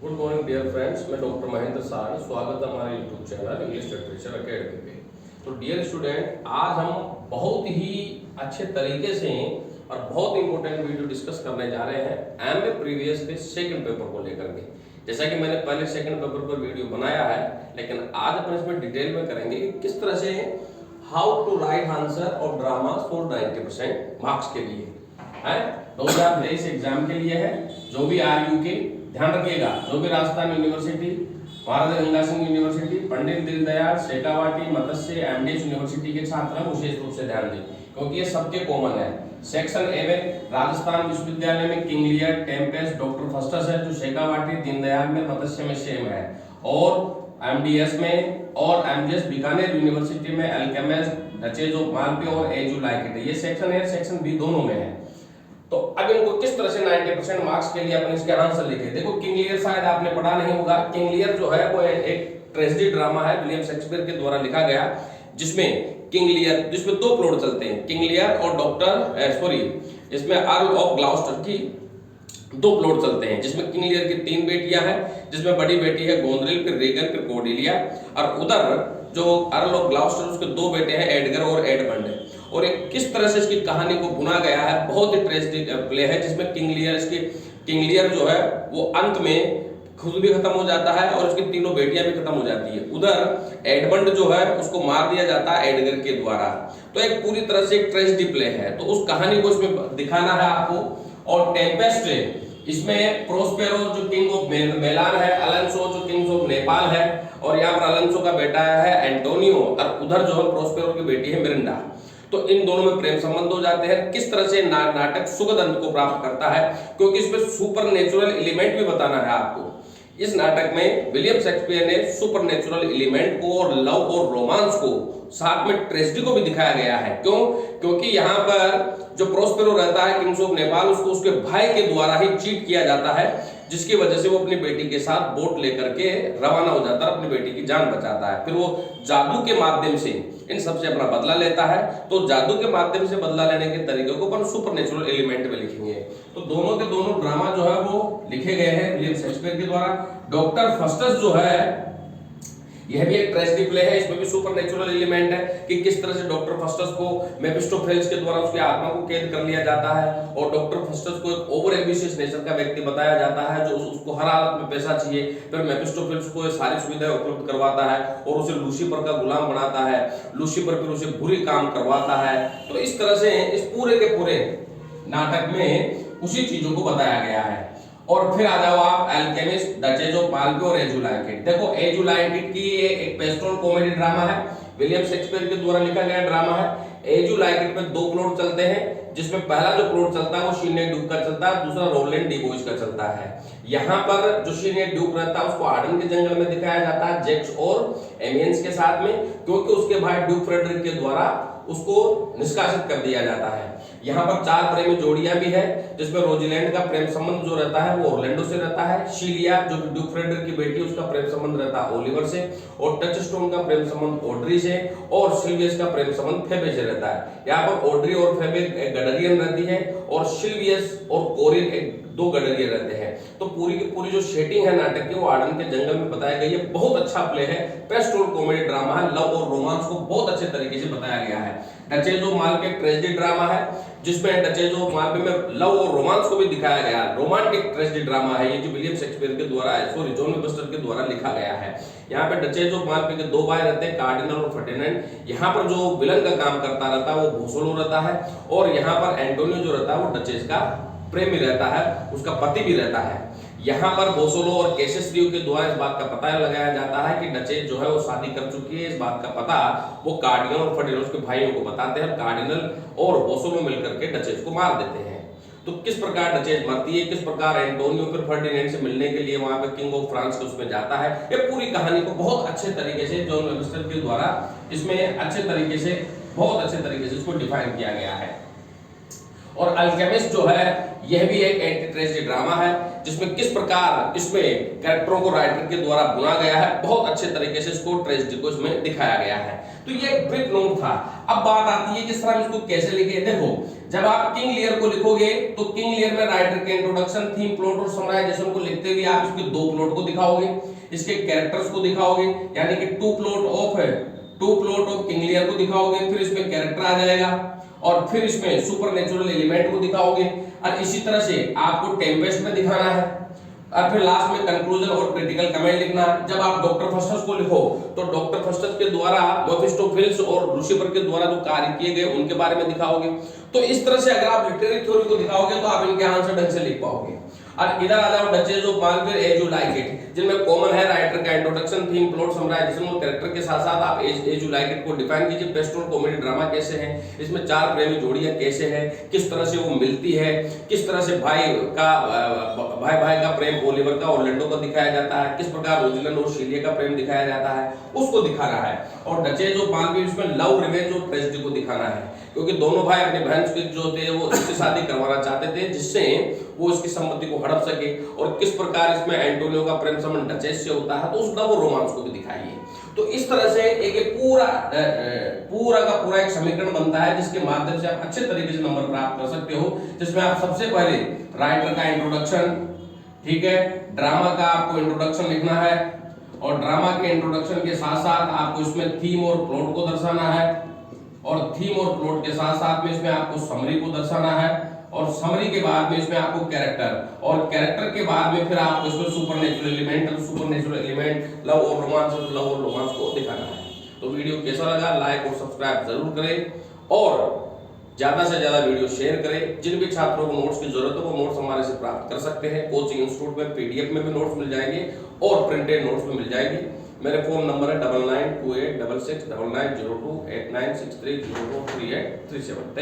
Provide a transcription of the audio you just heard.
Good morning dear friends, मैं doctor Mahendra Sahni. स्वागत है हमारे YouTube channel English literature academy पे। तो डियर स्टूडेंट, आज हम बहुत ही अच्छे तरीके से और बहुत इंपॉर्टेंट वीडियो डिस्कस करने जा रहे हैं एमए प्रीवियस के सेकंड पेपर को लेकर के। जैसा कि मैंने पहले सेकंड पेपर पर वीडियो बनाया है, लेकिन आज अपन इसमें डिटेल में करेंगे कि किस तरह से how to write answer of drama for 90% marks के लिए है। 2023 एग्जाम के लिए है। जो भी आरयू के ध्यान रखिएगा, जो भी राजस्थान यूनिवर्सिटी, महाराजा गंगा सिंह यूनिवर्सिटी, पंडित दीनदयाल, शेखावाटी, मत्स्य, एमडीएस यूनिवर्सिटी के छात्र विशेष रूप से ध्यान दें, क्योंकि ये सबके कॉमन है। सेक्शन ए में राजस्थान विश्वविद्यालय में किंग लियर, टेम्पेस्ट, डॉक्टर फस्टस है, जो शेखावाटी, दीनदयाल में, मत्स्य में सेम है, और एमडीएस में और एमजीएस बीकानेर यूनिवर्सिटी में अल्केमिस्ट, डचेस ऑफ मालपे और एजू लाइक इट। ये सेक्शन ए सेक्शन बी दोनों में है। तो अब इनको किस तरह से 90% मार्क्स के लिए अपन इसके आंसर लिखे। देखो, किंग लियर शायद आपने पढ़ा नहीं होगा। किंग लियर जो है वो एक ट्रेजेडी ड्रामा है, विलियम शेक्सपियर के द्वारा लिखा गया, जिसमें किंग लियर, जिसमें दो प्लॉट चलते हैं, किंग लियर और इसमें अर्ल ऑफ ग्लाउस्टर की दो प्लॉट चलते हैं, जिसमें किंग लियर की 3 बेटियां हैं, जिसमें बड़ी बेटी है गोंद्रिल, फिर रेगन, फिर कोर्डेलिया, और उधर जो अर्ल ऑफ ग्लाउस्टर उसके 2 बेटे हैं, एडगर और एडमंड। और एक किस तरह से इसकी कहानी को बुना गया है, बहुत ही ट्रेजिक प्ले है, जिसमें किंग लियर जो है वो अंत में खुद भी खत्म हो जाता है और उसकी 3 बेटियां भी खत्म हो जाती है। उधर एडमंड जो है उसको मार दिया जाता है एडगर के द्वारा। तो एक पूरी तरह से एक ट्रेजिडी प्ले है, तो उस कहानी को इसमें दिखाना है आपको। और टेम्पेस्ट, इसमें प्रोस्पेरो जो किंग ऑफ मेलान है, अलेंसो जो किंग ऑफ नेपाल है, और यहाँ पर अलेंसो का बेटा है एंटोनियो, और उधर जो है प्रोस्पेरो की बेटी है मिरिंडा। तो इन दोनों में प्रेम संबंध हो जाते हैं। किस तरह से नाटक सुखद अंत को प्राप्त करता है, क्योंकि इसमें सुपर नेचुरल एलिमेंट भी बताना है आपको। इस नाटक में विलियम शेक्सपियर ने सुपर नेचुरल एलिमेंट को और लव और रोमांस को, साथ में ट्रेजेडी को भी दिखाया गया है। क्यों? क्योंकि यहाँ पर जो प्रोस्पेरो रहता है किंग्स ऑफ नेपाल, उसको उसके भाई के द्वारा ही चीट किया जाता है, जिसकी वजह से वो अपनी बेटी के साथ बोट लेकर के रवाना हो जाता है, अपनी बेटी की जान बचाता है। फिर वो जादू के माध्यम से इन सबसे अपना बदला लेता है। तो जादू के माध्यम से बदला लेने के तरीके को अपन सुपर नेचुरल एलिमेंट में लिखेंगे। तो दोनों के दोनों ड्रामा जो है वो लिखे गए हैं विलियम शेक्सपियर के द्वारा। डॉक्टर फस्टस जो है यह भी एक ट्रेजेडी प्ले है, इसमें भी सुपर नेचुरल एलिमेंट है कि किस तरह से डॉक्टर फस्टस को मेफिस्टोफेलेस के द्वारा उसकी आत्मा को कैद कर लिया जाता है, और डॉक्टर फस्टस को एक ओवर एम्बिशियस नेचर का व्यक्ति बताया जाता है, जो उसको हर हालत में पैसा चाहिए। फिर मेफिस्टोफेलेस को सारी सुविधाएं उपलब्ध करवाता है और उसे लूसीफर का गुलाम बनाता है। लूसीफर फिर उसे बुरी काम करवाता है। तो इस तरह से इस पूरे के पूरे नाटक में उसी चीजों को बताया गया है। और फिर आ जाओ आप अल्केमिस्ट, डचेस ऑफ मालपे और एजू लाइक इट। देखो, एजू लाइक इट की एक पेस्टोरल कॉमेडी ड्रामा है, विलियम शेक्सपियर के द्वारा लिखा गया ड्रामा है। एजू लाइक इट में 2 प्लॉट चलते हैं, जिसमें पहला जो प्लॉट चलता है वो शीने ड्यूक का चलता है, दूसरा रोलैंड डिबोइस का चलता है। यहाँ पर जो शीने ड्यूक रहता है उसको आर्डन के जंगल में दिखाया जाता है, जैक्स और एमियंस के साथ में, क्योंकि उसके भाई ड्यूक फ्रेडरिक के द्वारा उसको निष्कासित कर दिया जाता है। यहाँ पर 4 प्रेमी जोड़ियां भी है, जिसमें रोजिलैंड का प्रेम संबंध जो रहता है वो ऑर्लैंडो से रहता है। शीलिया जो ड्यूक फ्रेडरिक की बेटी है, उसका प्रेम संबंध रहता है ओलिवर से, और टचस्टोन का प्रेम संबंध ऑड्री से, और सिल्वियस का प्रेम संबंध फेबे से रहता है। यहाँ पर ऑड्री और फेबे एक गडरियन रहती है, और सिल्वियस और कोरिन एक 2 गडरियन रहते हैं। तो पूरी की पूरी जो सेटिंग है नाटक की वो आर्डन के जंगल में बताई गई है। बहुत अच्छा प्ले है, पेस्टोरल कॉमेडी ड्रामा है, लव और रोमांस को बहुत अच्छे तरीके से बताया गया है। डचेस ऑफ मालपे एक ट्रेजेडी ड्रामा है, जिसमें डचेस ऑफ मालपे में लव और रोमांस को भी दिखाया गया है। रोमांटिक ट्रेजेडी ड्रामा है ये, जो विलियम शेक्सपियर के द्वारा जॉन वेबस्टर के द्वारा लिखा गया है। यहाँ पे डचेस ऑफ मालपे के 2 भाई रहते हैं, कार्डिनल और फर्डिनेंड। यहाँ पर जो विलन का काम करता रहता है वो भोसोलो रहता है, और यहाँ पर एंटोनियो जो रहता है वो डचेस का प्रेमी रहता है, उसका पति भी रहता है। यहाँ पर बोसोलो और केसेस रियो के द्वारा इस बात का पता लगाया जाता है कि डचेस जो है वो शादी कर चुकी है। इस बात का पता वो कार्डिनल और फर्डिनेंड उसके भाइयों को बताते हैं। कार्डिनल और बोसोलो मिलकर के डचेस को मार देते हैं। तो किस प्रकार डचेस मरती है, किस प्रकार एंटोनियो फिर फर्डिनेंड से मिलने के लिए वहां पे किंग ऑफ फ्रांस के उसमें जाता है, ये पूरी कहानी को बहुत अच्छे तरीके से जॉन वेबस्टर के द्वारा इसमें अच्छे तरीके से, बहुत अच्छे तरीके से इसको डिफाइन किया गया है। और अल्केमिस्ट जो है यह भी एक एंटी ट्रेजेडी ड्रामा है, जिसमें किस प्रकार इसमें कैरेक्टरों को राइटर के द्वारा बुना गया है, बहुत अच्छे तरीके से इसको ट्रेजेडी को इसमें दिखाया गया है। तो ये एक ब्रीफ नोट था। अब बात आती है कि सर हम इसको कैसे लिखे। देखो, जब आप किंग लियर को लिखोगे तो किंग लियर में राइटर के इंट्रोडक्शन, थीम, प्लॉट और समराइजेशन को लिखते हुए आप इसके 2 प्लॉट को दिखाओगे, इसके कैरेक्टर्स को दिखाओगे, यानी कि 2 प्लॉट ऑफ किंग लियर को दिखाओगे, फिर इसमें कैरेक्टर आ जाएगा और फिर इसमें सुपरनेचुरल एलिमेंट को दिखाओगे, और इसी तरह से आपको टेम्पेस्ट में दिखाना है, और फिर लास्ट में कंक्लूजन और क्रिटिकल कमेंट लिखना। जब आप डॉक्टर फस्टस को लिखो तो डॉक्टर फस्टस के द्वारा मेफिस्टोफेलिस और लूसीफर के द्वारा जो कार्य किए गए उनके बारे में दिखाओगे। तो इस तरह से अगर आप लिटरेरी थ्योरी को दिखाओगे तो आप इनके आंसर ढंग से लिख पाओगे। और इधर आ जाओ duchess of Malfi as you like it, जिनमें कॉमन है राइटर का इंट्रोडक्शन, थीम, प्लॉट, समराइजेशन और कैरेक्टर के साथ साथ आप एज यू लाइक इट को डिफाइन कीजिए। बेस्ट और कॉमेडी ड्रामा कैसे है, इसमें 4 प्रेमी जोड़ियां कैसे है, किस तरह से वो मिलती है, किस तरह से भाई का प्रेम ओलिवर का ऑर्लैंडो का दिखाया जाता है, किस प्रकार रोजलिन और शीलिया का प्रेम दिखाया जाता है, उसको दिखाना है। और डचेस ऑफ मालवीर इसमें लव, रिवेंज और ट्रेजेडी को दिखाना है, क्योंकि दोनों भाई अपने बहन के जो थे वो इससे शादी करवाना चाहते थे जिससे वो इसकी संपत्ति को हड़प सके, और किस प्रकार इसमें एंटोनियो का प्रेम संबंध डचेस से होता है, तो उस वो रोमांस को भी दिखाइए। तो इस तरह से एक पूरा का पूरा एक समीकरण बनता है जिसके माध्यम से आप अच्छे तरीके से नंबर प्राप्त कर सकते हो, जिसमें आप सबसे पहले राइटर का इंट्रोडक्शन, ठीक है, ड्रामा का आपको इंट्रोडक्शन लिखना है, और ड्रामा के इंट्रोडक्शन के साथ साथ आपको इसमें थीम और प्लॉट को दर्शाना है, और थीम और प्लॉट के साथ साथ में इसमें आपको समरी को दर्शाना है, और समरी के बाद में इसमें आपको कैरेक्टर, और कैरेक्टर के बाद में फिर आपको इसमें सुपरनेचुरल एलिमेंट, लव और रोमांस को दिखाना है। तो वीडियो कैसा लगा लाइक और सब्सक्राइब जरूर करें, और ज्यादा से ज्यादा वीडियो शेयर करें। जिन भी छात्रों को नोट्स की जरूरत हो वो नोट्स हमारे से प्राप्त कर सकते हैं। कोचिंग इंस्टीट्यूट में पीडीएफ में भी नोट्स मिल जाएंगे और प्रिंटेड नोट्स भी मिल जाएंगे। मेरे फोन नंबर है 9928669902 8963023837।